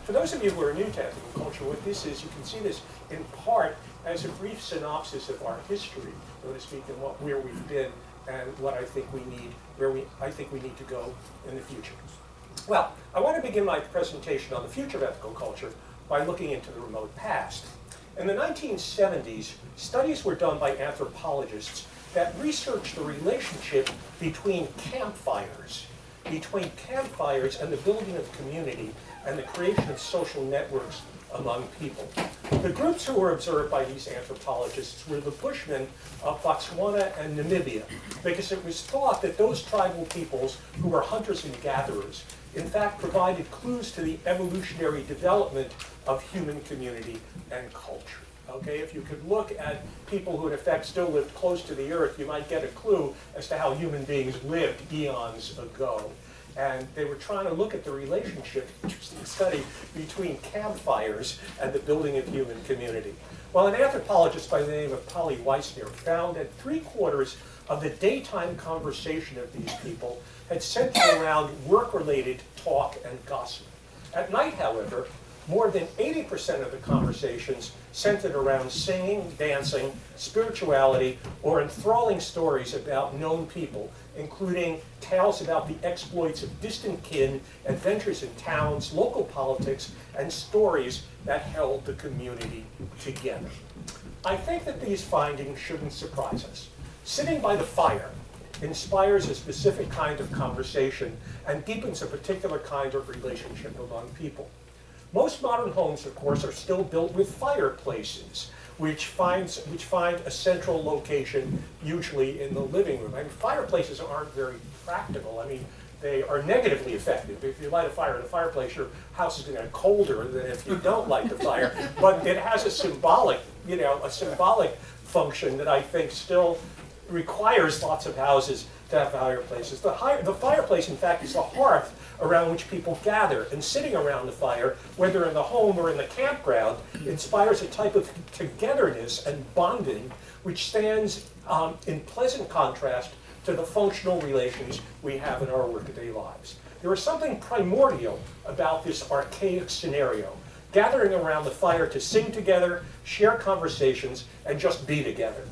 For those of you who are new to ethical culture, what this is, you can see this in part as a brief synopsis of our history, so to speak, and where we've been and what I think we need, I think we need to go in the future. Well, I want to begin my presentation on the future of ethical culture by looking into the remote past. In the 1970s, studies were done by anthropologists that researched the relationship between campfires and the building of community and the creation of social networks among people. The groups who were observed by these anthropologists were the Bushmen of Botswana and Namibia, because it was thought that those tribal peoples who were hunters and gatherers in fact provided clues to the evolutionary development of human community and culture. Okay, if you could look at people who in effect still lived close to the earth, you might get a clue as to how human beings lived eons ago. And they were trying to look at the relationship, interesting study, between campfires and the building of human community. Well, an anthropologist by the name of Polly Weissner found that 3/4 of the daytime conversation of these people had centered around work-related talk and gossip. At night, however, more than 80% of the conversations centered around singing, dancing, spirituality, or enthralling stories about known people, including tales about the exploits of distant kin, adventures in towns, local politics, and stories that held the community together. I think that these findings shouldn't surprise us. Sitting by the fire inspires a specific kind of conversation and deepens a particular kind of relationship among people. Most modern homes, of course, are still built with fireplaces, which find a central location, usually in the living room. I mean, fireplaces aren't very practical. I mean, they are negatively effective. If you light a fire in a fireplace, your house is going to get colder than if you don't light the fire. But it has a symbolic, function that I think still requires lots of houses to have fireplaces. The fireplace, in fact, is the hearth around which people gather, and sitting around the fire, whether in the home or in the campground, inspires a type of togetherness and bonding which stands in pleasant contrast to the functional relations we have in our workaday lives. There is something primordial about this archaic scenario, gathering around the fire to sing together, share conversations, and just be together.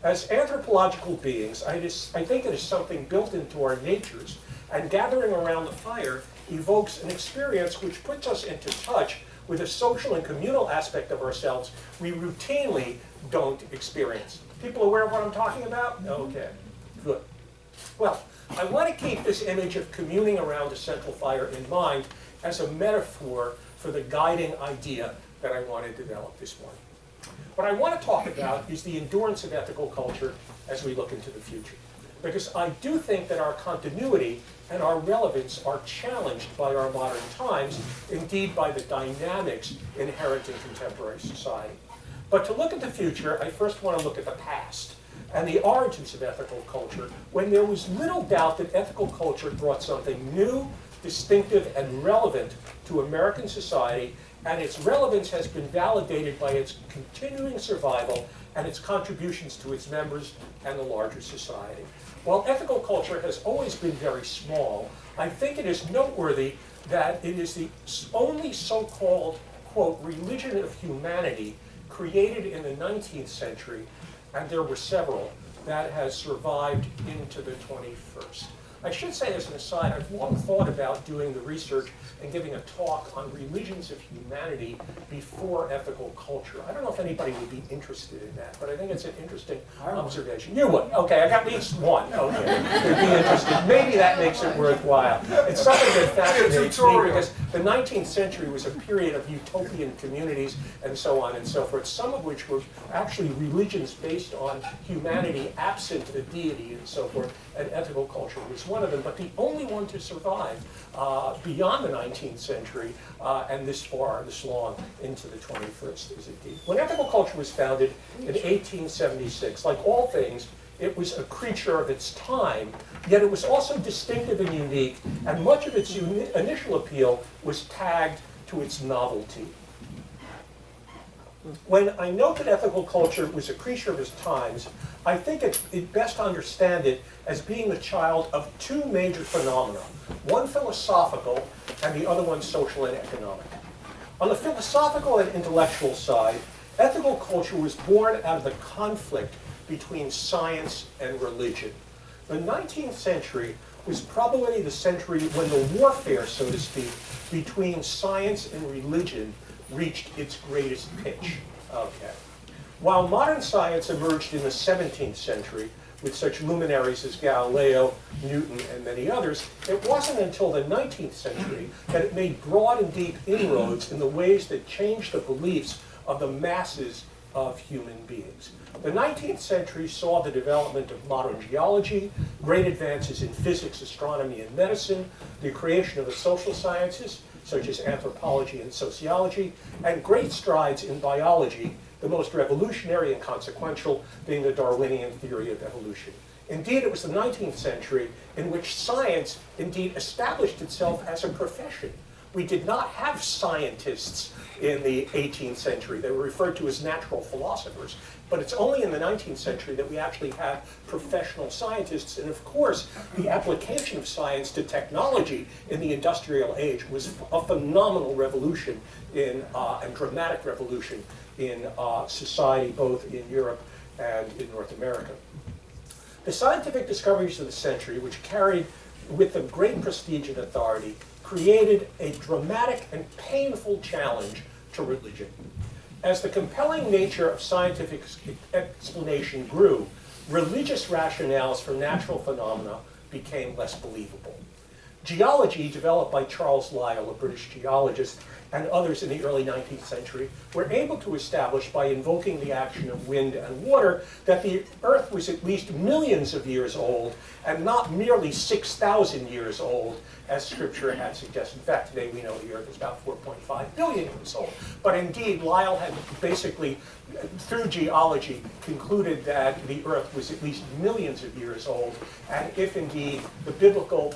As anthropological beings, I think it is something built into our natures, and gathering around the fire evokes an experience which puts us into touch with a social and communal aspect of ourselves we routinely don't experience. People aware of what I'm talking about? Okay, good. Well, I want to keep this image of communing around a central fire in mind as a metaphor for the guiding idea that I want to develop this morning. What I want to talk about is the endurance of ethical culture as we look into the future. Because I do think that our continuity and our relevance are challenged by our modern times, indeed by the dynamics inherent in contemporary society. But to look at the future, I first want to look at the past and the origins of ethical culture, when there was little doubt that ethical culture brought something new, distinctive, and relevant to American society, and its relevance has been validated by its continuing survival and its contributions to its members and the larger society. While ethical culture has always been very small, I think it is noteworthy that it is the only so-called, quote, religion of humanity created in the 19th century, and there were several, that has survived into the 21st. I should say as an aside, I've long thought about doing the research and giving a talk on religions of humanity before ethical culture. I don't know if anybody would be interested in that, but I think it's an interesting observation. You would? Okay, I got at least one. Okay, you'd be interested. Maybe that makes it worthwhile. It's something that fascinates me because the 19th century was a period of utopian communities and so on and so forth, some of which were actually religions based on humanity absent a deity and so forth, and ethical culture was one of them, but the only one to survive beyond the 19th century and this long into the 21st is indeed. When ethical culture was founded in 1876, like all things, it was a creature of its time, yet it was also distinctive and unique, and much of its initial appeal was tagged to its novelty. When I note that ethical culture was a creature of its times, I think it best to understand it as being the child of two major phenomena, one philosophical and the other one social and economic. On the philosophical and intellectual side, ethical culture was born out of the conflict between science and religion. The 19th century was probably the century when the warfare, so to speak, between science and religion reached its greatest pitch. Okay. While modern science emerged in the 17th century, with such luminaries as Galileo, Newton, and many others, it wasn't until the 19th century that it made broad and deep inroads in the ways that changed the beliefs of the masses of human beings. The 19th century saw the development of modern geology, great advances in physics, astronomy, and medicine, the creation of the social sciences, such as anthropology and sociology, and great strides in biology, the most revolutionary and consequential being the Darwinian theory of evolution. Indeed, it was the 19th century in which science indeed established itself as a profession. We did not have scientists in the 18th century. They were referred to as natural philosophers. But it's only in the 19th century that we actually have professional scientists. And of course, the application of science to technology in the industrial age was a phenomenal revolution and dramatic revolution in society, both in Europe and in North America. The scientific discoveries of the century, which carried with them great prestige and authority, created a dramatic and painful challenge to religion. As the compelling nature of scientific explanation grew, religious rationales for natural phenomena became less believable. Geology, developed by Charles Lyell, a British geologist, and others in the early 19th century, were able to establish, by invoking the action of wind and water, that the Earth was at least millions of years old, and not merely 6,000 years old, as Scripture had suggested. In fact, today we know the Earth is about 4.5 billion years old. But indeed, Lyell had basically, through geology, concluded that the Earth was at least millions of years old, and if indeed the biblical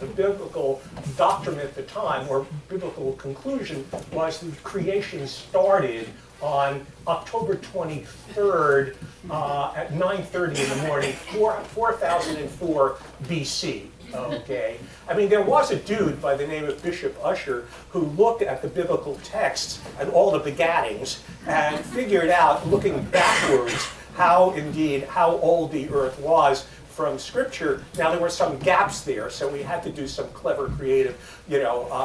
doctrine at the time, or biblical conclusion, was that creation started on October 23rd at 9:30 in the morning, 4004 BC. Okay, I mean, there was a dude by the name of Bishop Ussher who looked at the biblical texts and all the begattings and figured out, looking backwards, how old the Earth was from Scripture. Now, there were some gaps there, so we had to do some clever, creative,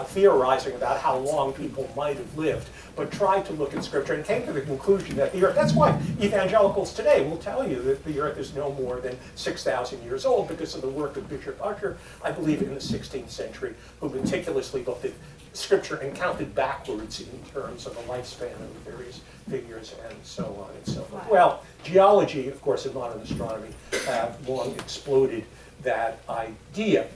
theorizing about how long people might have lived, but tried to look at Scripture and came to the conclusion that the Earth, that's why evangelicals today will tell you that the Earth is no more than 6,000 years old because of the work of Bishop Ussher, I believe in the 16th century, who meticulously looked at Scripture and counted backwards in terms of the lifespan of the various figures and so on and so forth. Well, geology, of course, and modern astronomy have long exploded that idea.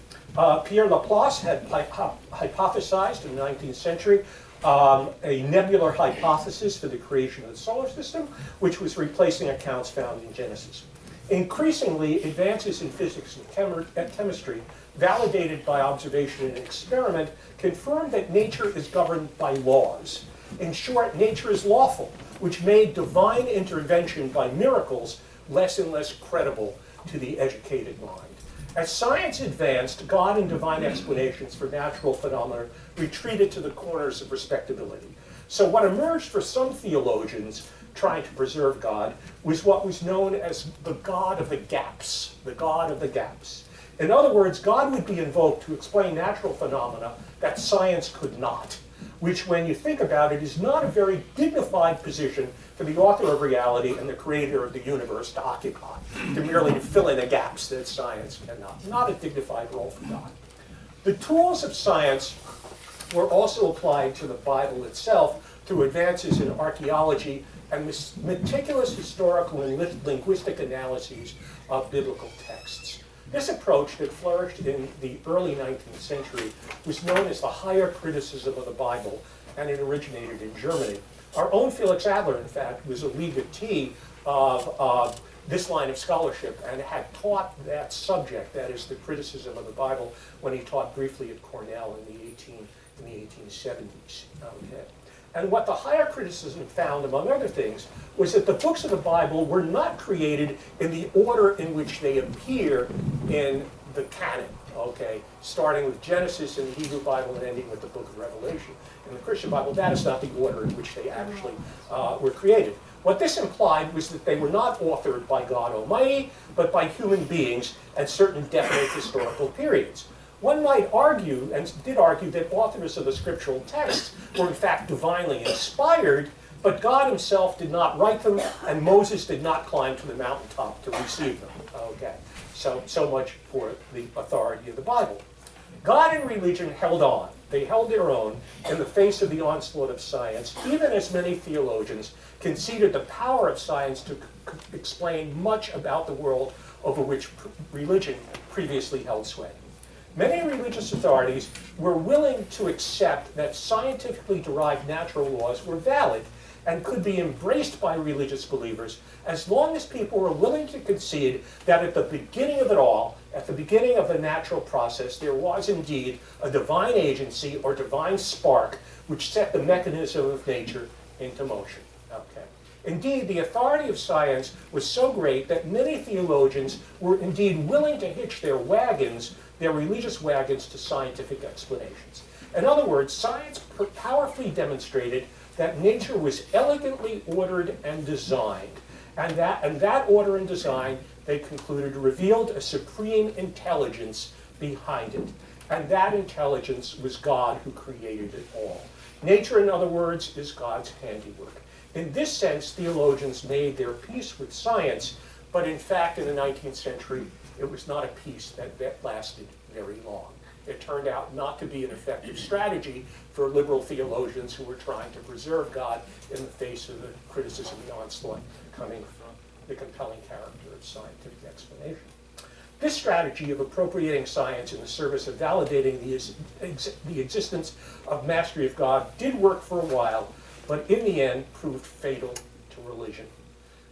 Pierre Laplace had hypothesized in the 19th century a nebular hypothesis for the creation of the solar system, which was replacing accounts found in Genesis. Increasingly, advances in physics and chemistry, validated by observation and experiment, confirmed that nature is governed by laws. In short, nature is lawful, which made divine intervention by miracles less and less credible to the educated mind. As science advanced, God and divine explanations for natural phenomena retreated to the corners of respectability. So what emerged for some theologians trying to preserve God was what was known as the God of the gaps, the God of the gaps. In other words, God would be invoked to explain natural phenomena that science could not, which, when you think about it, is not a very dignified position for the author of reality and the creator of the universe to occupy, to merely fill in the gaps that science cannot. Not a dignified role for God. The tools of science were also applied to the Bible itself through advances in archaeology and meticulous historical and linguistic analyses of biblical texts. This approach that flourished in the early 19th century was known as the higher criticism of the Bible, and it originated in Germany. Our own Felix Adler, in fact, was a legatee of this line of scholarship and had taught that subject, that is the criticism of the Bible, when he taught briefly at Cornell in the 1870s. Okay. And what the higher criticism found, among other things, was that the books of the Bible were not created in the order in which they appear in the canon, okay, starting with Genesis in the Hebrew Bible and ending with the book of Revelation in the Christian Bible. That is not the order in which they actually were created. What this implied was that they were not authored by God Almighty, but by human beings at certain definite historical periods. One might argue, and did argue, that authors of the scriptural texts were in fact divinely inspired, but God himself did not write them, and Moses did not climb to the mountaintop to receive them. Okay, so much for the authority of the Bible. God and religion held on. They held their own in the face of the onslaught of science, even as many theologians conceded the power of science to explain much about the world over which religion previously held sway. Many religious authorities were willing to accept that scientifically derived natural laws were valid and could be embraced by religious believers as long as people were willing to concede that at the beginning of it all, at the beginning of the natural process, there was indeed a divine agency or divine spark which set the mechanism of nature into motion. Okay. Indeed, the authority of science was so great that many theologians were indeed willing to hitch their wagons, their religious wagons, to scientific explanations. In other words, science powerfully demonstrated that nature was elegantly ordered and designed, and that order and design, they concluded, revealed a supreme intelligence behind it. And that intelligence was God who created it all. Nature, in other words, is God's handiwork. In this sense, theologians made their peace with science, but in fact, in the 19th century, it was not a peace that lasted very long. It turned out not to be an effective strategy for liberal theologians who were trying to preserve God in the face of the criticism and onslaught coming from the compelling character of scientific explanation. This strategy of appropriating science in the service of validating the existence of mastery of God did work for a while, but in the end proved fatal to religion.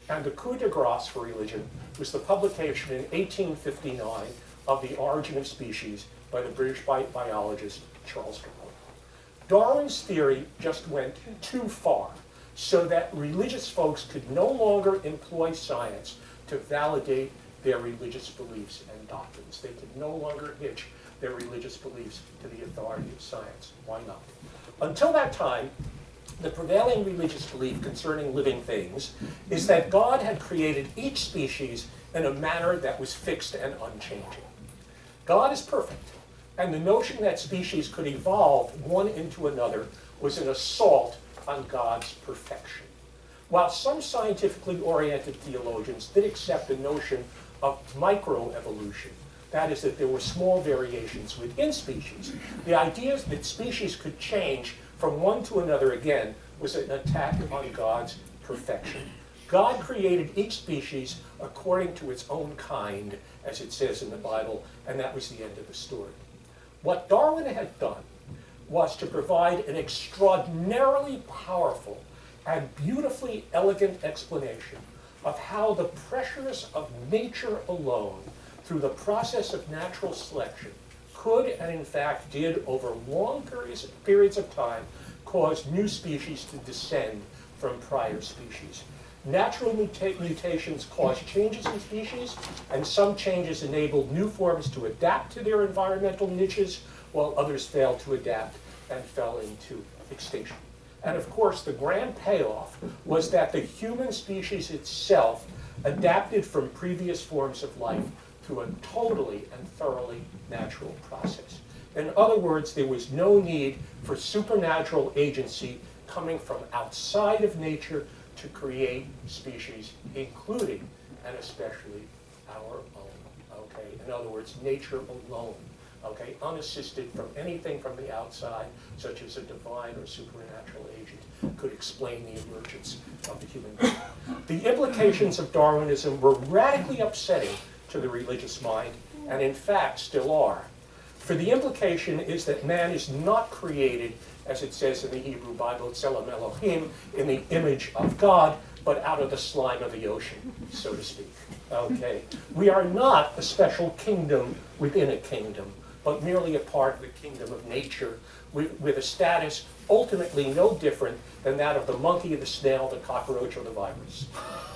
And the coup de grace for religion was the publication in 1859 of The Origin of Species by the British biologist Charles Darwin. Darwin's theory just went too far, so that religious folks could no longer employ science to validate their religious beliefs and doctrines. They could no longer hitch their religious beliefs to the authority of science. Why not? Until that time, the prevailing religious belief concerning living things is that God had created each species in a manner that was fixed and unchanging. God is perfect, and the notion that species could evolve one into another was an assault on God's perfection. While some scientifically oriented theologians did accept the notion of microevolution, that is, that there were small variations within species, the idea that species could change from one to another again was an attack on God's perfection. God created each species according to its own kind, as it says in the Bible, and that was the end of the story. What Darwin had done was to provide an extraordinarily powerful and beautifully elegant explanation of how the pressures of nature alone, through the process of natural selection, could and in fact did over long periods of time cause new species to descend from prior species. Natural mutations caused changes in species, and some changes enabled new forms to adapt to their environmental niches, while others failed to adapt and fell into extinction. And of course, the grand payoff was that the human species itself adapted from previous forms of life through a totally and thoroughly natural process. In other words, there was no need for supernatural agency coming from outside of nature to create species, including and especially our own. Okay? In other words, nature alone, okay, unassisted from anything from the outside, such as a divine or supernatural agent, could explain the emergence of the human being. The implications of Darwinism were radically upsetting to the religious mind, and in fact still are. For the implication is that man is not created, as it says in the Hebrew Bible, Tselem Elohim, in the image of God, but out of the slime of the ocean, so to speak. Okay. We are not a special kingdom within a kingdom, but merely a part of the kingdom of nature, with a status ultimately no different than that of the monkey, the snail, the cockroach, or the virus.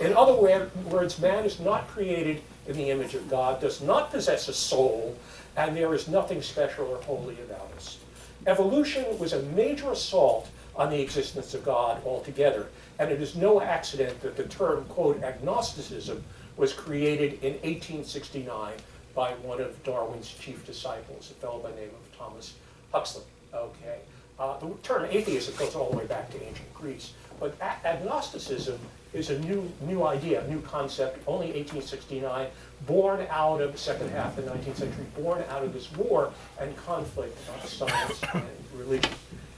In other words, man is not created in the image of God, does not possess a soul, and there is nothing special or holy about us. Evolution was a major assault on the existence of God altogether, and it is no accident that the term, quote, agnosticism was created in 1869 by one of Darwin's chief disciples, a fellow by the name of Thomas Huxley. Okay. The term atheism goes all the way back to ancient Greece, but agnosticism is a new idea, a new concept, only 1869, born out of the second half of the 19th century, born out of this war and conflict of science and religion.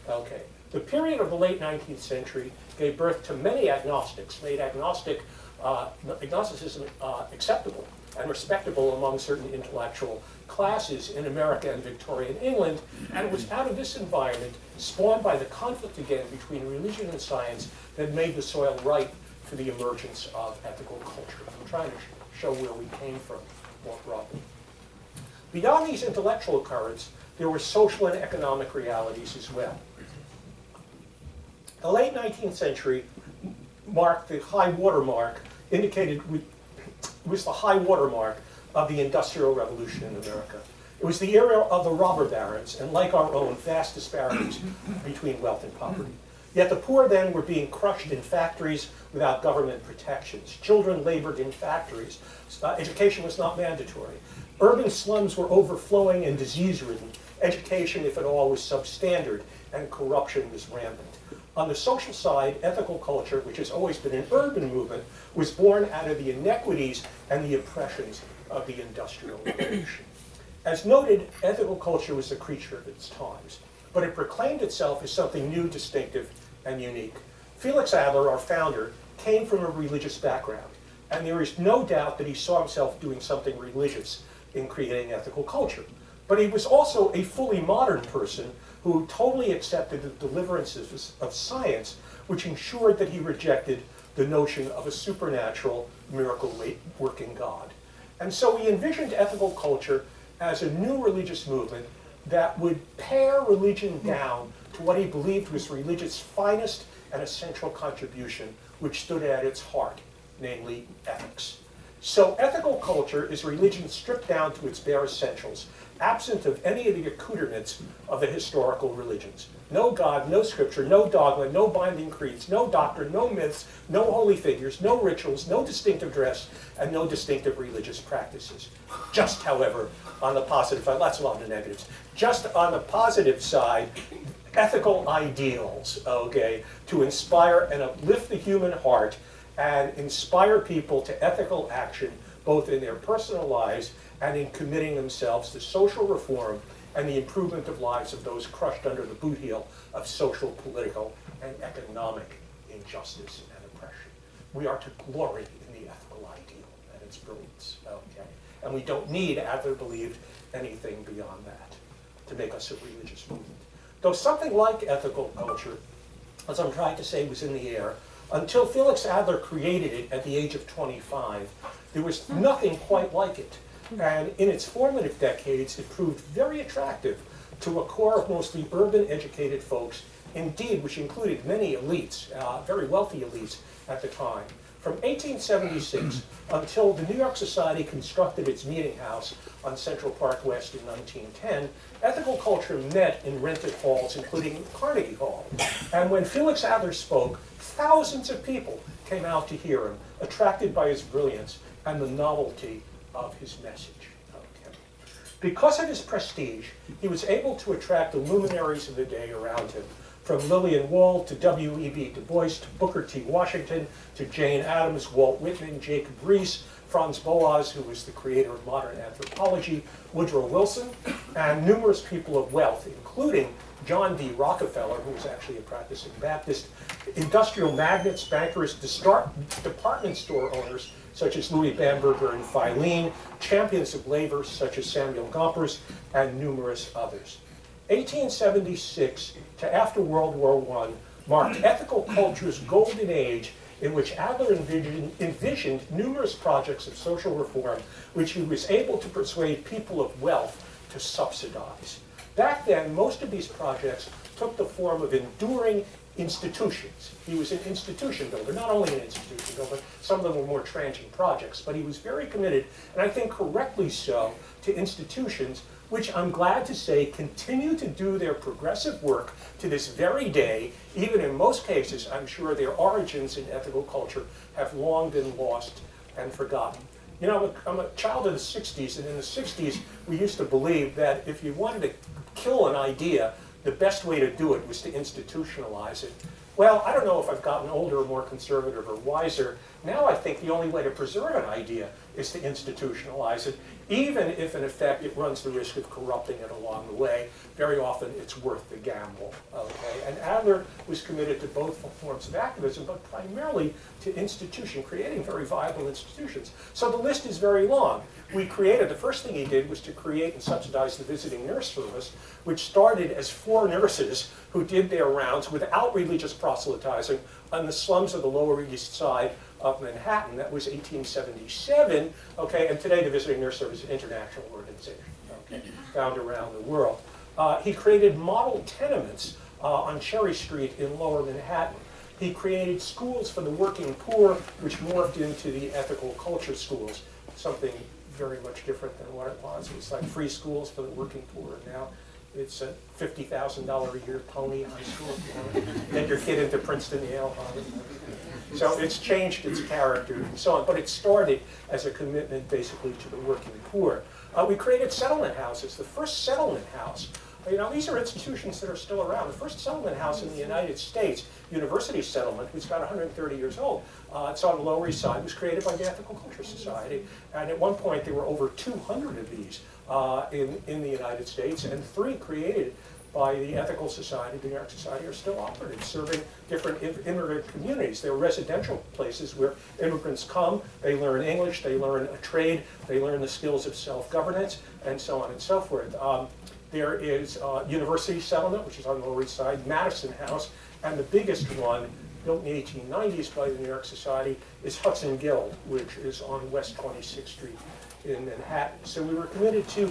Okay. The period of the late 19th century gave birth to many agnostics, made agnosticism acceptable and respectable among certain intellectual classes in America and Victorian England, and it was out of this environment, spawned by the conflict again between religion and science, that made the soil ripe for the emergence of ethical culture. I'm trying to show where we came from more broadly. Beyond these intellectual currents, there were social and economic realities as well. The late 19th century marked the high water mark, was the high water mark of the Industrial Revolution in America. It was the era of the robber barons, and like our own, vast disparities between wealth and poverty. Yet the poor then were being crushed in factories without government protections. Children labored in factories. Education was not mandatory. Urban slums were overflowing and disease-ridden. Education, if at all, was substandard, and corruption was rampant. On the social side, ethical culture, which has always been an urban movement, was born out of the inequities and the oppressions of the Industrial Revolution. As noted, ethical culture was a creature of its times, but it proclaimed itself as something new, distinctive, and unique. Felix Adler, our founder, came from a religious background, and there is no doubt that he saw himself doing something religious in creating ethical culture. But he was also a fully modern person who totally accepted the deliverances of science, which ensured that he rejected the notion of a supernatural, miracle-working God. And so he envisioned ethical culture as a new religious movement that would pare religion down to what he believed was religion's finest and essential contribution, which stood at its heart, namely ethics. So ethical culture is religion stripped down to its bare essentials, absent of any of the accoutrements of the historical religions. No God, no scripture, no dogma, no binding creeds, no doctrine, no myths, no holy figures, no rituals, no distinctive dress, and no distinctive religious practices. Just, however, on the positive side, that's a lot of negatives, just on the positive side, ethical ideals, okay, to inspire and uplift the human heart and inspire people to ethical action, both in their personal lives and in committing themselves to social reform and the improvement of lives of those crushed under the boot heel of social, political, and economic injustice and oppression. We are to glory in the ethical ideal and its brilliance, okay? And we don't need, Adler believed, anything beyond that to make us a religious movement. Though something like ethical culture, as I'm trying to say, was in the air, until Felix Adler created it at the age of 25, there was nothing quite like it. And in its formative decades, it proved very attractive to a core of mostly urban educated folks, indeed, which included many elites, very wealthy elites at the time. From 1876 until the New York Society constructed its meeting house on Central Park West in 1910, ethical culture met in rented halls, including Carnegie Hall. And when Felix Adler spoke, thousands of people came out to hear him, attracted by his brilliance and the novelty of his message. Okay. Because of his prestige, he was able to attract the luminaries of the day around him, from Lillian Wald to W.E.B. Du Bois to Booker T. Washington to Jane Addams, Walt Whitman, Jacob Riis, Franz Boas, who was the creator of modern anthropology, Woodrow Wilson, and numerous people of wealth, including John D. Rockefeller, who was actually a practicing Baptist, industrial magnates, bankers, department store owners, such as Louis Bamberger and Filene, champions of labor, such as Samuel Gompers, and numerous others. 1876 to after World War I marked ethical culture's golden age, in which Adler envisioned numerous projects of social reform, which he was able to persuade people of wealth to subsidize. Back then, most of these projects took the form of enduring institutions. He was an institution builder, not only an institution builder, some of them were more transient projects, but he was very committed, and I think correctly so, to institutions which I'm glad to say continue to do their progressive work to this very day, even in most cases, I'm sure their origins in ethical culture have long been lost and forgotten. You know, I'm a child of the 60s, and in the 60s, we used to believe that if you wanted to kill an idea, the best way to do it was to institutionalize it. Well, I don't know if I've gotten older or more conservative or wiser. Now I think the only way to preserve an idea is to institutionalize it, even if in effect it runs the risk of corrupting it along the way. Very often it's worth the gamble, okay? And Adler was committed to both forms of activism, but primarily to institution, creating very viable institutions. So the list is very long. We created, the first thing he did was to create and subsidize the visiting nurse service, which started as 4 nurses who did their rounds without religious proselytizing on the slums of the Lower East Side of Manhattan. That was 1877, okay, and today the Visiting Nurse Service is an international organization, okay, found around the world. He created model tenements on Cherry Street in Lower Manhattan. He created schools for the working poor, which morphed into the ethical culture schools, something very much different than what it was. It was like free schools for the working poor, and now it's a $50,000 a year pony high school if you want to get your kid into Princeton, Yale, Harvard. So it's changed its character and so on, but it started as a commitment basically to the working poor. We created settlement houses. The first settlement house, you know, these are institutions that are still around. The first settlement house in the United States, University Settlement, which is about 130 years old, it's on the Lower East Side, was created by the Ethical Culture Society. And at one point, there were over 200 of these in the United States, and 3 created by the Ethical Society, the New York Society, are still operative, serving different immigrant communities. They're residential places where immigrants come, they learn English, they learn a trade, they learn the skills of self-governance, and so on and so forth. There is University Settlement, which is on the Lower East Side, Madison House, and the biggest one, built in the 1890s by the New York Society, is Hudson Guild, which is on West 26th Street in Manhattan. So we were committed to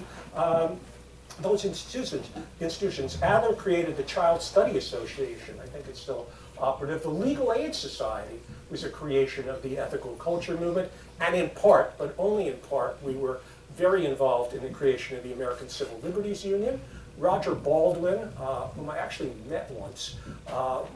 those institutions. Adler created the Child Study Association. I think it's still operative. The Legal Aid Society was a creation of the ethical culture movement, and in part, but only in part, we were very involved in the creation of the American Civil Liberties Union. Roger Baldwin, whom I actually met once,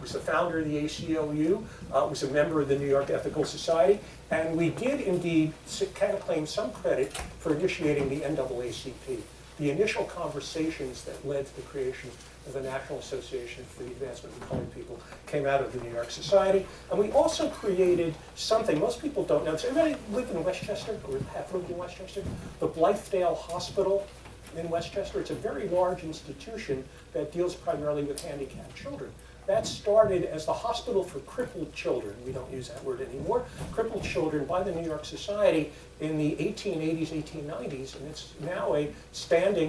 was the founder of the ACLU, was a member of the New York Ethical Society, and we did indeed kind of claim some credit for initiating the NAACP. The initial conversations that led to the creation of the National Association for the Advancement of Colored People came out of the New York Society. And we also created something most people don't know. Does everybody live in Westchester or have lived in Westchester? The Blythedale Hospital in Westchester. It's a very large institution that deals primarily with handicapped children. That started as the Hospital for Crippled Children. We don't use that word anymore. Crippled children by the New York Society in the 1880s, 1890s, and it's now a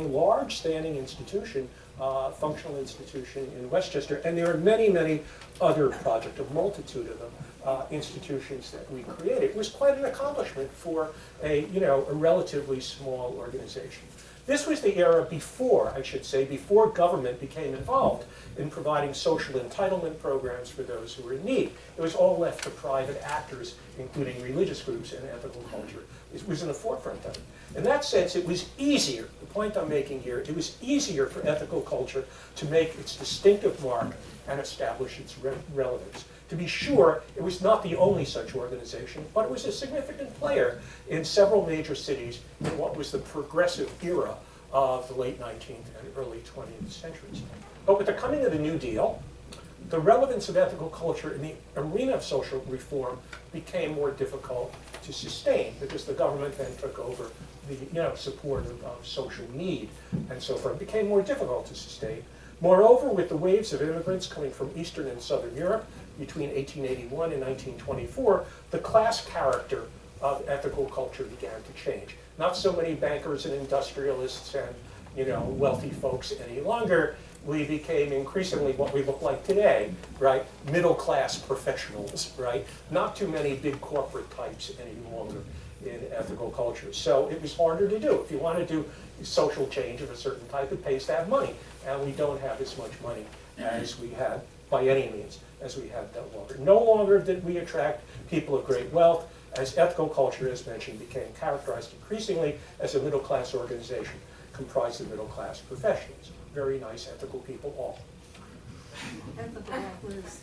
large standing institution, functional institution in Westchester. And there are many, many other projects, a multitude of them, institutions that we created. It was quite an accomplishment for a relatively small organization. This was the era before, I should say, before government became involved in providing social entitlement programs for those who were in need. It was all left to private actors, including religious groups and ethical culture. It was in the forefront of it. In that sense, it was easier, the point I'm making here, it was easier for ethical culture to make its distinctive mark and establish its relevance. To be sure, it was not the only such organization, but it was a significant player in several major cities in what was the progressive era of the late 19th and early 20th centuries. But with the coming of the New Deal, the relevance of ethical culture in the arena of social reform became more difficult to sustain because the government then took over the support of social need and so forth. It became more difficult to sustain. Moreover, with the waves of immigrants coming from Eastern and Southern Europe between 1881 and 1924, the class character of ethical culture began to change. Not so many bankers and industrialists and wealthy folks any longer. We became increasingly what we look like today, right? Middle-class professionals, right? Not too many big corporate types any longer in ethical culture. So it was harder to do. If you want to do social change of a certain type, it pays to have money. And we don't have as much money as we had, by any means, as we had no longer. No longer did we attract people of great wealth, as ethical culture, as mentioned, became characterized increasingly as a middle-class organization. comprised of middle-class professionals. Very nice, ethical people all.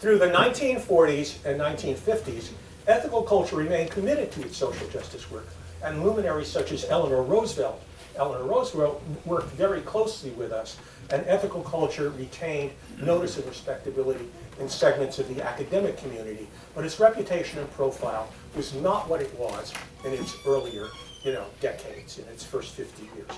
Through the 1940s and 1950s, ethical culture remained committed to its social justice work, and luminaries such as Eleanor Roosevelt worked very closely with us, and ethical culture retained notice and respectability in segments of the academic community, but its reputation and profile was not what it was in its earlier decades, in its first 50 years.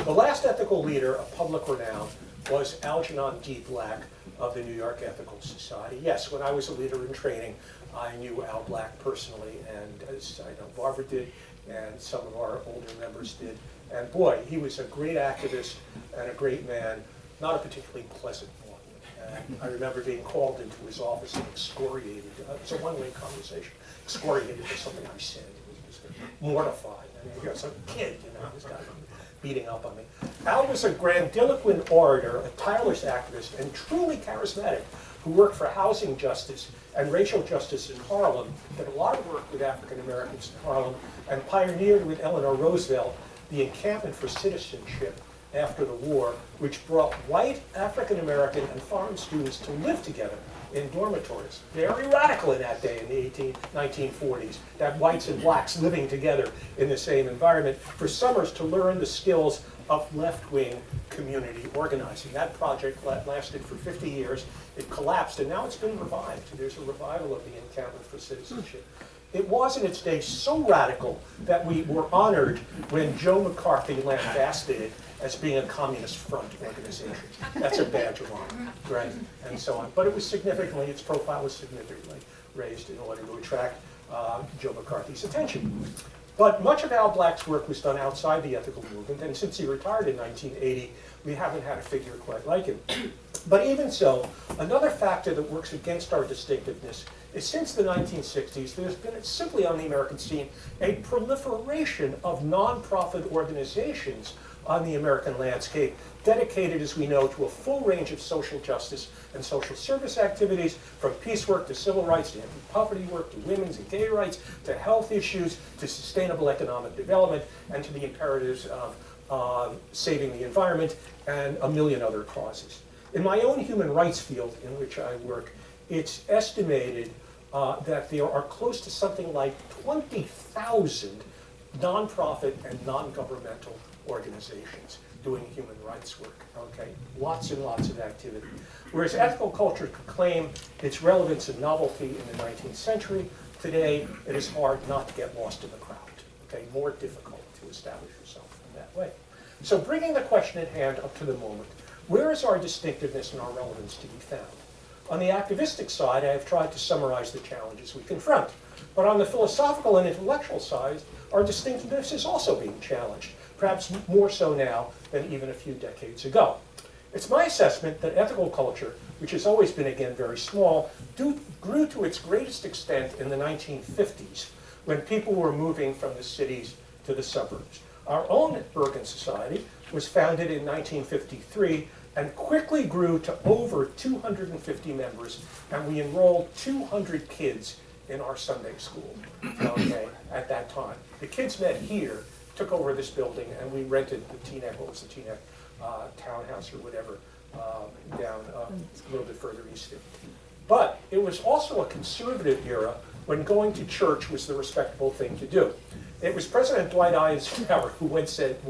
The last ethical leader of public renown was Algernon D. Black of the New York Ethical Society. Yes, when I was a leader in training, I knew Al Black personally, and as I know Barbara did, and some of our older members did. And boy, he was a great activist and a great man, not a particularly pleasant one. And I remember being called into his office and excoriated. It was a one-way conversation. Excoriated for something I said. It was just mortified. I mean, some kid, this guy beating up on me. Al was a grandiloquent orator, a tireless activist, and truly charismatic, who worked for housing justice and racial justice in Harlem, did a lot of work with African Americans in Harlem, and pioneered with Eleanor Roosevelt the encampment for citizenship after the war, which brought white, African American, and foreign students to live together in dormitories. Very radical in that day, in the 1940s, that whites and blacks living together in the same environment for summers to learn the skills of left-wing community organizing. That project lasted for 50 years. It collapsed, and now it's been revived. There's a revival of the encampment for citizenship. It was in its day so radical that we were honored when Joe McCarthy lambasted it as being a communist front organization. That's a badge of honor, right? And so on. But it was significantly, its profile was significantly raised in order to attract Joe McCarthy's attention. But much of Al Black's work was done outside the ethical movement, and since he retired in 1980, we haven't had a figure quite like him. But even so, another factor that works against our distinctiveness is since the 1960s, there's been simply on the American scene a proliferation of nonprofit organizations on the American landscape, dedicated, as we know, to a full range of social justice and social service activities, from peace work to civil rights to anti-poverty work to women's and gay rights to health issues to sustainable economic development and to the imperatives of saving the environment and a million other causes. In my own human rights field in which I work, it's estimated that there are close to something like 20,000 nonprofit and non-governmental organizations doing human rights work, okay? Lots and lots of activity. Whereas ethical culture could claim its relevance and novelty in the 19th century, today it is hard not to get lost in the crowd, okay? More difficult to establish yourself in that way. So bringing the question at hand up to the moment, where is our distinctiveness and our relevance to be found? On the activistic side, I have tried to summarize the challenges we confront. But on the philosophical and intellectual side, our distinctiveness is also being challenged, perhaps more so now than even a few decades ago. It's my assessment that ethical culture, which has always been, again, very small, grew to its greatest extent in the 1950s, when people were moving from the cities to the suburbs. Our own Bergen Society was founded in 1953 and quickly grew to over 250 members, and we enrolled 200 kids in our Sunday school, okay, at that time. The kids met here, took over this building, and we rented the Teaneck, what was the Teaneck townhouse or whatever, down a little bit further east. But it was also a conservative era when going to church was the respectable thing to do. It was President Dwight Eisenhower who once said,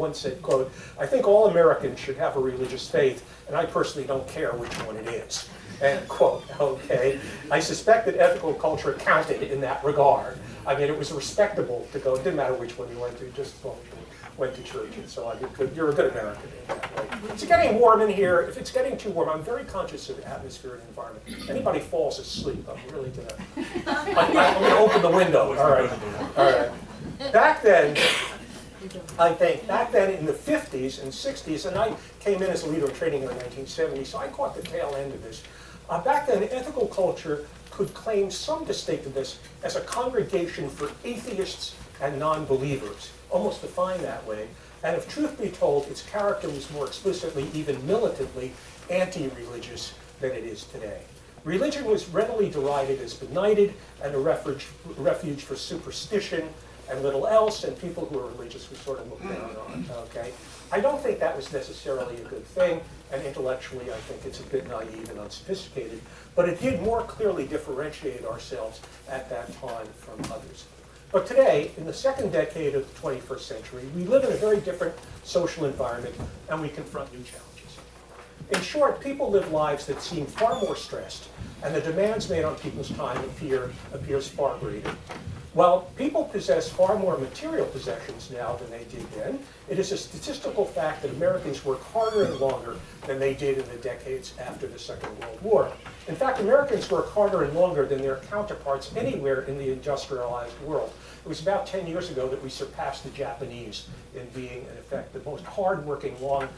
quote, "I think all Americans should have a religious faith, and I personally don't care which one it is," end quote, okay? I suspect that ethical culture counted in that regard. I mean, it was respectable to go, it didn't matter which one you went to, just as long as you went to church and so on. You're a good American in that way. It's getting warm in here. If it's getting too warm, I'm very conscious of the atmosphere and environment. Anybody falls asleep, I'm really I'm gonna open the window. All right, all right. Back then, I think, in the 50s and 60s, and I came in as a leader of training in the 1970s, so I caught the tail end of this. Back then, ethical culture could claim some distinctiveness as a congregation for atheists and non-believers, almost defined that way. And if truth be told, its character was more explicitly, even militantly, anti-religious than it is today. Religion was readily derided as benighted and a refuge for superstition and little else, and people who are religious we sort of look down on, okay? I don't think that was necessarily a good thing, and intellectually I think it's a bit naive and unsophisticated, but it did more clearly differentiate ourselves at that time from others. But today, in the second decade of the 21st century, we live in a very different social environment, and we confront new challenges. In short, people live lives that seem far more stressed, and the demands made on people's time appears far greater. While people possess far more material possessions now than they did then, it is a statistical fact that Americans work harder and longer than they did in the decades after the Second World War. In fact, Americans work harder and longer than their counterparts anywhere in the industrialized world. It was about 10 years ago that we surpassed the Japanese in being, in effect, the most hard-working, long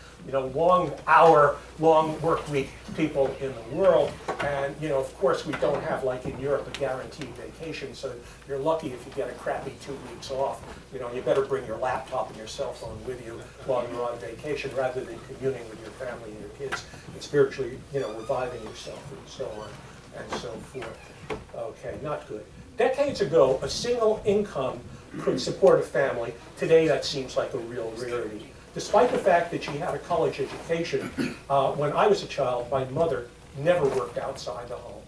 hour, long work week people in the world. And, of course, we don't have, like in Europe, a guaranteed vacation, so you're lucky if you get a crappy 2 weeks off. You better bring your laptop and your cell phone with you while you're on vacation rather than communing with your family and your kids and spiritually, reviving yourself and so on and so forth. Okay, not good. Decades ago, a single income could support a family. Today, that seems like a real rarity. Despite the fact that she had a college education, when I was a child, my mother never worked outside the home.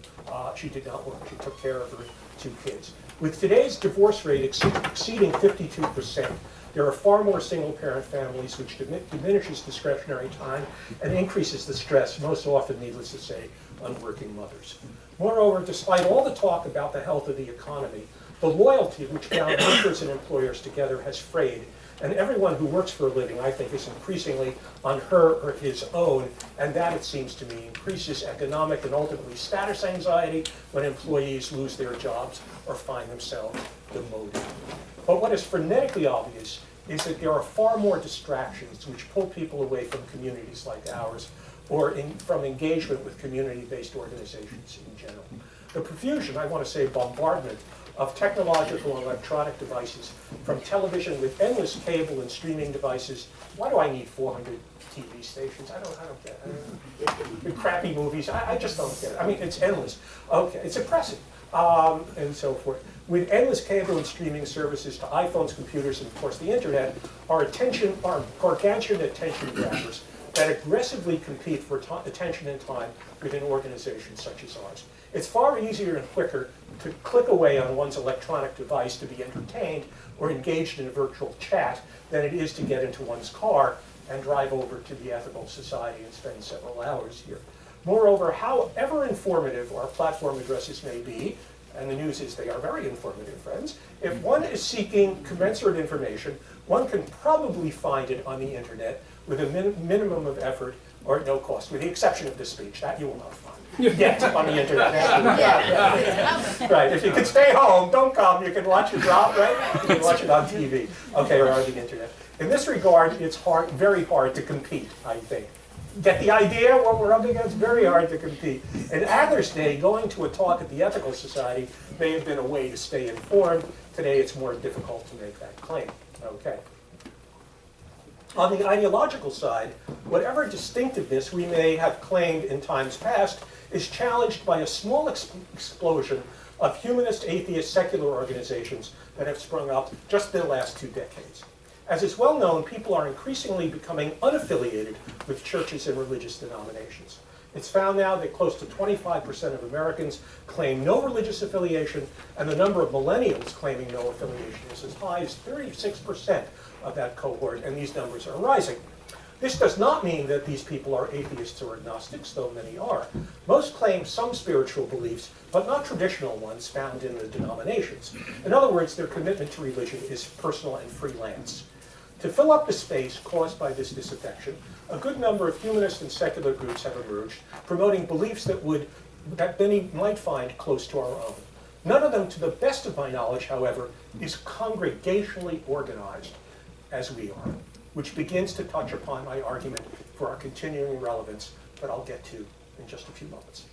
She did not work. She took care of her 2 kids. With today's divorce rate exceeding 52%, there are far more single-parent families, which diminishes discretionary time and increases the stress, most often, needless to say, on working mothers. Moreover, despite all the talk about the health of the economy, the loyalty which bound workers and employers together has frayed, and everyone who works for a living, I think, is increasingly on her or his own, and that, it seems to me, increases economic and ultimately status anxiety when employees lose their jobs or find themselves demoted. But what is frenetically obvious is that there are far more distractions which pull people away from communities like ours, or from engagement with community-based organizations in general. The profusion, I want to say bombardment, of technological and electronic devices, from television with endless cable and streaming devices. Why do I need 400 TV stations? I don't get it. With crappy movies, I just don't get it. I mean, it's endless. Okay, it's oppressive, and so forth. With endless cable and streaming services to iPhones, computers, and of course the internet, are gargantuan attention grabbers that aggressively compete for attention and time within organizations such as ours. It's far easier and quicker to click away on one's electronic device to be entertained or engaged in a virtual chat than it is to get into one's car and drive over to the Ethical Society and spend several hours here. Moreover, however informative our platform addresses may be, and the news is they are very informative, friends, if one is seeking commensurate information, one can probably find it on the internet with a minimum of effort or at no cost, with the exception of this speech. That you will not find yet on the internet. Right, if you can stay home, don't come. You can watch it drop, right? You can watch it on TV, okay, or on the internet. In this regard, it's very hard to compete, I think. Get the idea what we're up against? Very hard to compete. In Adler's day, going to a talk at the Ethical Society may have been a way to stay informed. Today, it's more difficult to make that claim. Okay. On the ideological side, whatever distinctiveness we may have claimed in times past is challenged by a small explosion of humanist, atheist, secular organizations that have sprung up just in the last 2 decades. As is well known, people are increasingly becoming unaffiliated with churches and religious denominations. It's found now that close to 25% of Americans claim no religious affiliation, and the number of millennials claiming no affiliation is as high as 36% of that cohort, and these numbers are rising. This does not mean that these people are atheists or agnostics, though many are. Most claim some spiritual beliefs, but not traditional ones found in the denominations. In other words, their commitment to religion is personal and freelance. To fill up the space caused by this disaffection, a good number of humanist and secular groups have emerged, promoting beliefs that many might find close to our own. None of them, to the best of my knowledge, however, is congregationally organized as we are, which begins to touch upon my argument for our continuing relevance that I'll get to in just a few moments.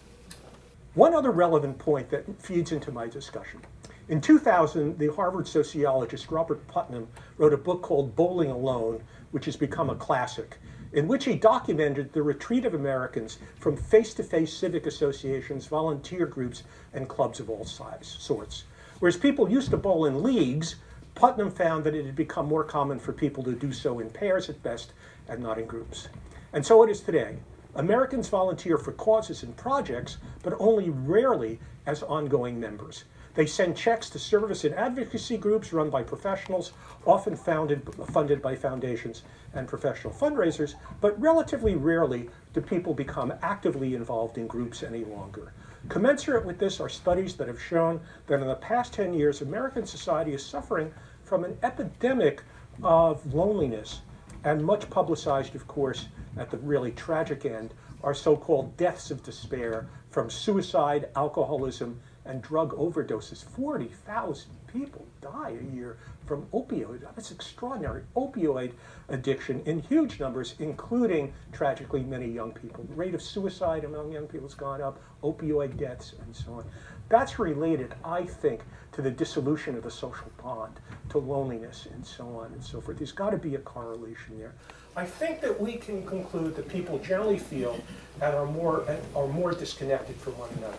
One other relevant point that feeds into my discussion. In 2000, the Harvard sociologist Robert Putnam wrote a book called Bowling Alone, which has become a classic, in which he documented the retreat of Americans from face-to-face civic associations, volunteer groups, and clubs of all sorts. Whereas people used to bowl in leagues, Putnam found that it had become more common for people to do so in pairs at best and not in groups. And so it is today. Americans volunteer for causes and projects, but only rarely as ongoing members. They send checks to service and advocacy groups run by professionals, often funded by foundations and professional fundraisers, but relatively rarely do people become actively involved in groups any longer. Commensurate with this are studies that have shown that in the past 10 years, American society is suffering from an epidemic of loneliness, and much publicized, of course, at the really tragic end, are so-called deaths of despair from suicide, alcoholism, and drug overdoses. 40,000 people die a year from opioid. That's extraordinary. Opioid addiction in huge numbers, including, tragically, many young people. The rate of suicide among young people has gone up, opioid deaths, and so on. That's related, I think, to the dissolution of the social bond, to loneliness, and so on and so forth. There's got to be a correlation there. I think that we can conclude that people generally feel and are more disconnected from one another.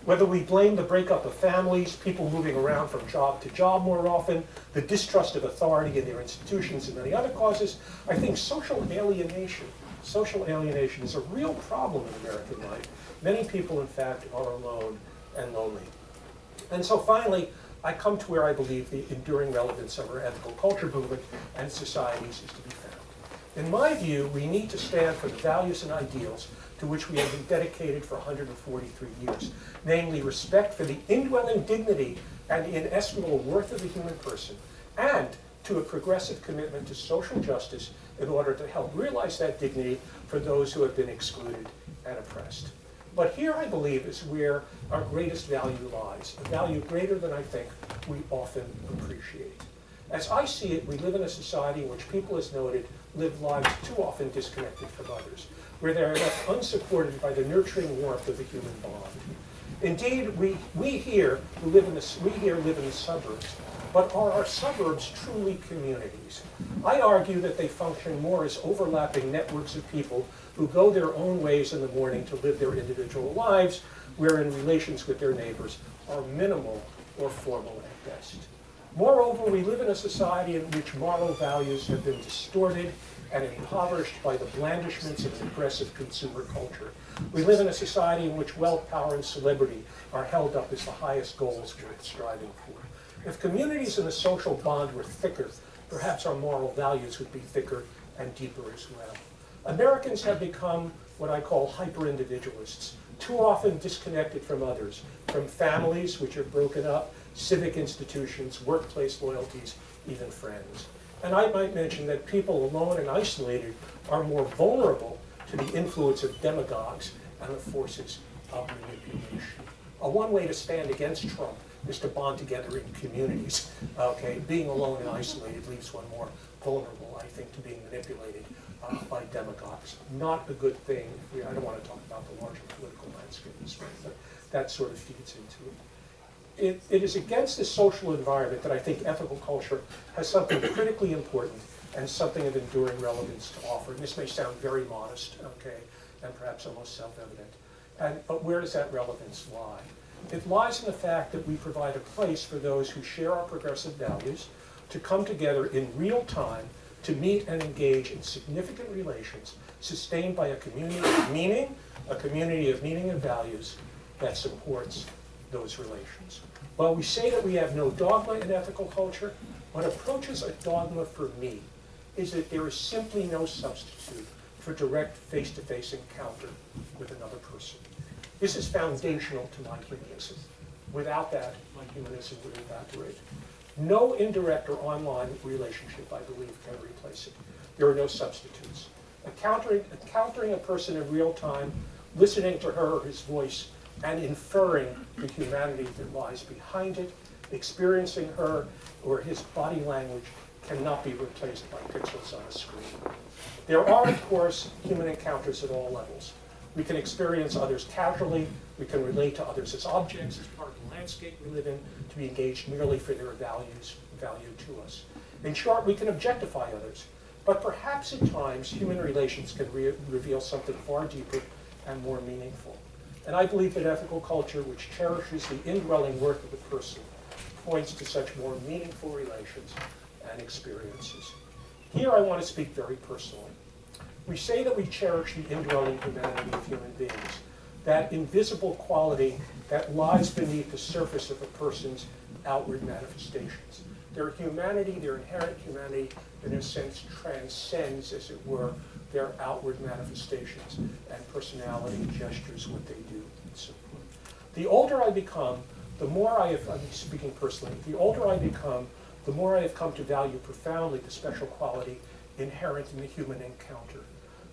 Whether we blame the breakup of families, people moving around from job to job more often, the distrust of authority in their institutions, and many other causes, I think social alienation is a real problem in American life. Many people, in fact, are alone and lonely. And so finally, I come to where I believe the enduring relevance of our ethical culture movement and societies is to be found. In my view, we need to stand for the values and ideals to which we have been dedicated for 143 years, namely respect for the indwelling dignity and inestimable worth of the human person, and to a progressive commitment to social justice in order to help realize that dignity for those who have been excluded and oppressed. But here, I believe, is where our greatest value lies, a value greater than I think we often appreciate. As I see it, we live in a society in which people, as noted, live lives too often disconnected from others, where they are left unsupported by the nurturing warmth of the human bond. Indeed, we here live in the suburbs, but are our suburbs truly communities? I argue that they function more as overlapping networks of people who go their own ways in the morning to live their individual lives, wherein relations with their neighbors are minimal or formal at best. Moreover, we live in a society in which moral values have been distorted and impoverished by the blandishments of an aggressive consumer culture. We live in a society in which wealth, power, and celebrity are held up as the highest goals worth striving for. If communities and the social bond were thicker, perhaps our moral values would be thicker and deeper as well. Americans have become what I call hyper-individualists, too often disconnected from others, from families which are broken up, civic institutions, workplace loyalties, even friends. And I might mention that people alone and isolated are more vulnerable to the influence of demagogues and the forces of manipulation. One way to stand against Trump is to bond together in communities. Okay, being alone and isolated leaves one more vulnerable, I think, to being manipulated by demagogues. Not a good thing. I don't want to talk about the larger political landscape this way, but that sort of feeds into it. It is against this social environment that I think ethical culture has something critically important and something of enduring relevance to offer. And this may sound very modest, okay, and perhaps almost self-evident. But where does that relevance lie? It lies in the fact that we provide a place for those who share our progressive values to come together in real time to meet and engage in significant relations sustained by a community of meaning and values that supports those relations. While we say that we have no dogma in ethical culture, what approaches a dogma for me is that there is simply no substitute for direct face-to-face encounter with another person. This is foundational to my humanism. Without that, my humanism would evaporate. No indirect or online relationship, I believe, can replace it. There are no substitutes. Encountering a person in real time, listening to her or his voice, and inferring the humanity that lies behind it, experiencing her or his body language cannot be replaced by pixels on a screen. There are, of course, human encounters at all levels. We can experience others casually, we can relate to others as objects, as part of the landscape we live in, to be engaged merely for their value to us. In short, we can objectify others, but perhaps at times human relations can reveal something far deeper and more meaningful. And I believe that ethical culture, which cherishes the indwelling worth of the person, points to such more meaningful relations and experiences. Here I want to speak very personally. We say that we cherish the indwelling humanity of human beings, that invisible quality that lies beneath the surface of a person's outward manifestations. Their humanity, their inherent humanity, in a sense transcends, as it were, their outward manifestations and personality, gestures, what they do, and so forth. The older I become, the more I'm speaking personally, the older I become, the more I have come to value profoundly the special quality inherent in the human encounter.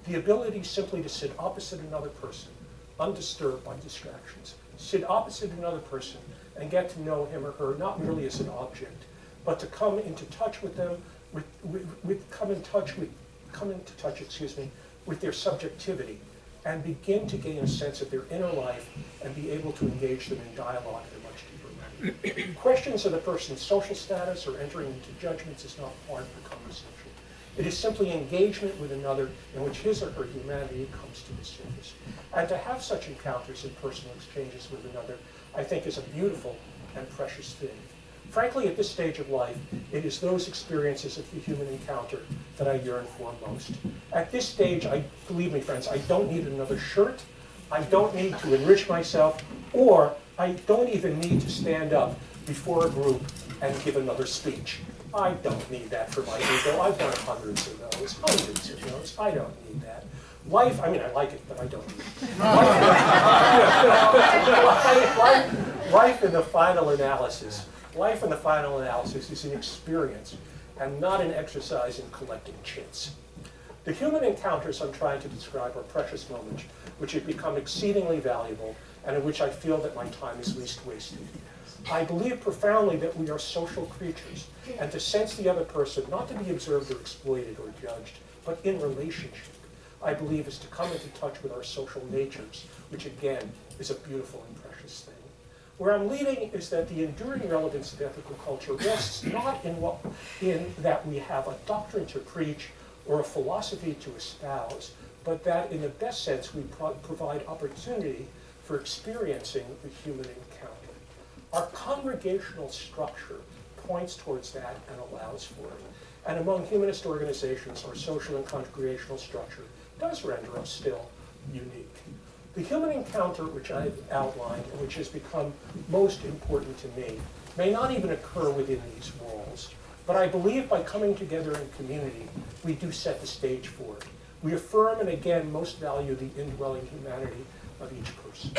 The ability simply to sit opposite another person, undisturbed by distractions. Sit opposite another person and get to know him or her not merely as an object, but to come into touch with them, come into touch with their subjectivity, and begin to gain a sense of their inner life and be able to engage them in dialogue in a much deeper manner. Questions of the person's social status or entering into judgments is not part of the conversation. It is simply engagement with another in which his or her humanity comes to the surface. And to have such encounters and personal exchanges with another, I think, is a beautiful and precious thing. Frankly, at this stage of life, it is those experiences of the human encounter that I yearn for most. At this stage, believe me, friends, I don't need another shirt, I don't need to enrich myself, or I don't even need to stand up before a group and give another speech. I don't need that for my ego. I've done hundreds of those. I don't need that. Life, I mean, I like it, but I don't need it. Life in the final analysis. Life in the final analysis is an experience and not an exercise in collecting chits. The human encounters I'm trying to describe are precious moments which have become exceedingly valuable and in which I feel that my time is least wasted. I believe profoundly that we are social creatures, and to sense the other person, not to be observed or exploited or judged, but in relationship, I believe is to come into touch with our social natures, which again is a beautiful and precious thing. Where I'm leading is that the enduring relevance of ethical culture rests not in that we have a doctrine to preach or a philosophy to espouse, but that in the best sense we provide opportunity for experiencing the human encounter. Our congregational structure points towards that and allows for it. And among humanist organizations, our social and congregational structure does render us still unique. The human encounter which I've outlined and which has become most important to me may not even occur within these walls, but I believe by coming together in community, we do set the stage for it. We affirm and again most value the indwelling humanity of each person.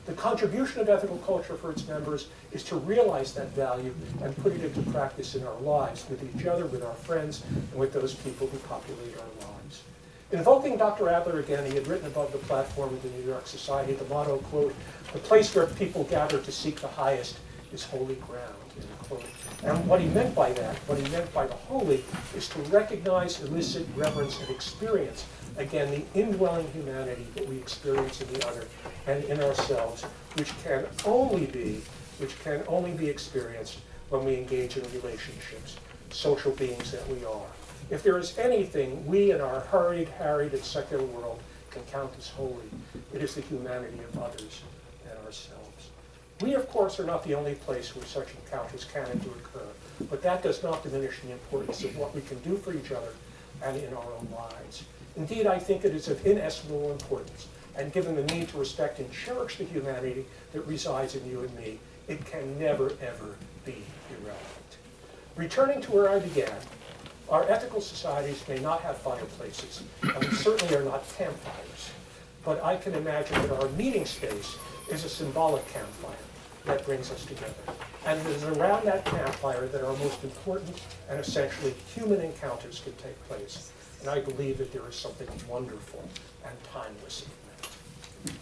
The contribution of ethical culture for its members is to realize that value and put it into practice in our lives, with each other, with our friends, and with those people who populate our lives. Invoking Dr. Adler again, he had written above the platform of the New York Society the motto, quote, "The place where people gather to seek the highest is holy ground," end quote. And what he meant by that, what he meant by the holy, is to recognize, elicit, reverence, and experience, again, the indwelling humanity that we experience in the other and in ourselves, which can only be experienced when we engage in relationships, social beings that we are. If there is anything we in our hurried, harried, and secular world can count as holy, it is the humanity of others and ourselves. We, of course, are not the only place where such encounters can and do occur, but that does not diminish the importance of what we can do for each other and in our own lives. Indeed, I think it is of inestimable importance, and given the need to respect and cherish the humanity that resides in you and me, it can never, ever be irrelevant. Returning to where I began, our ethical societies may not have fireplaces, and we certainly are not campfires, but I can imagine that our meeting space is a symbolic campfire that brings us together. And it is around that campfire that our most important and essentially human encounters can take place. And I believe that there is something wonderful and timeless in that.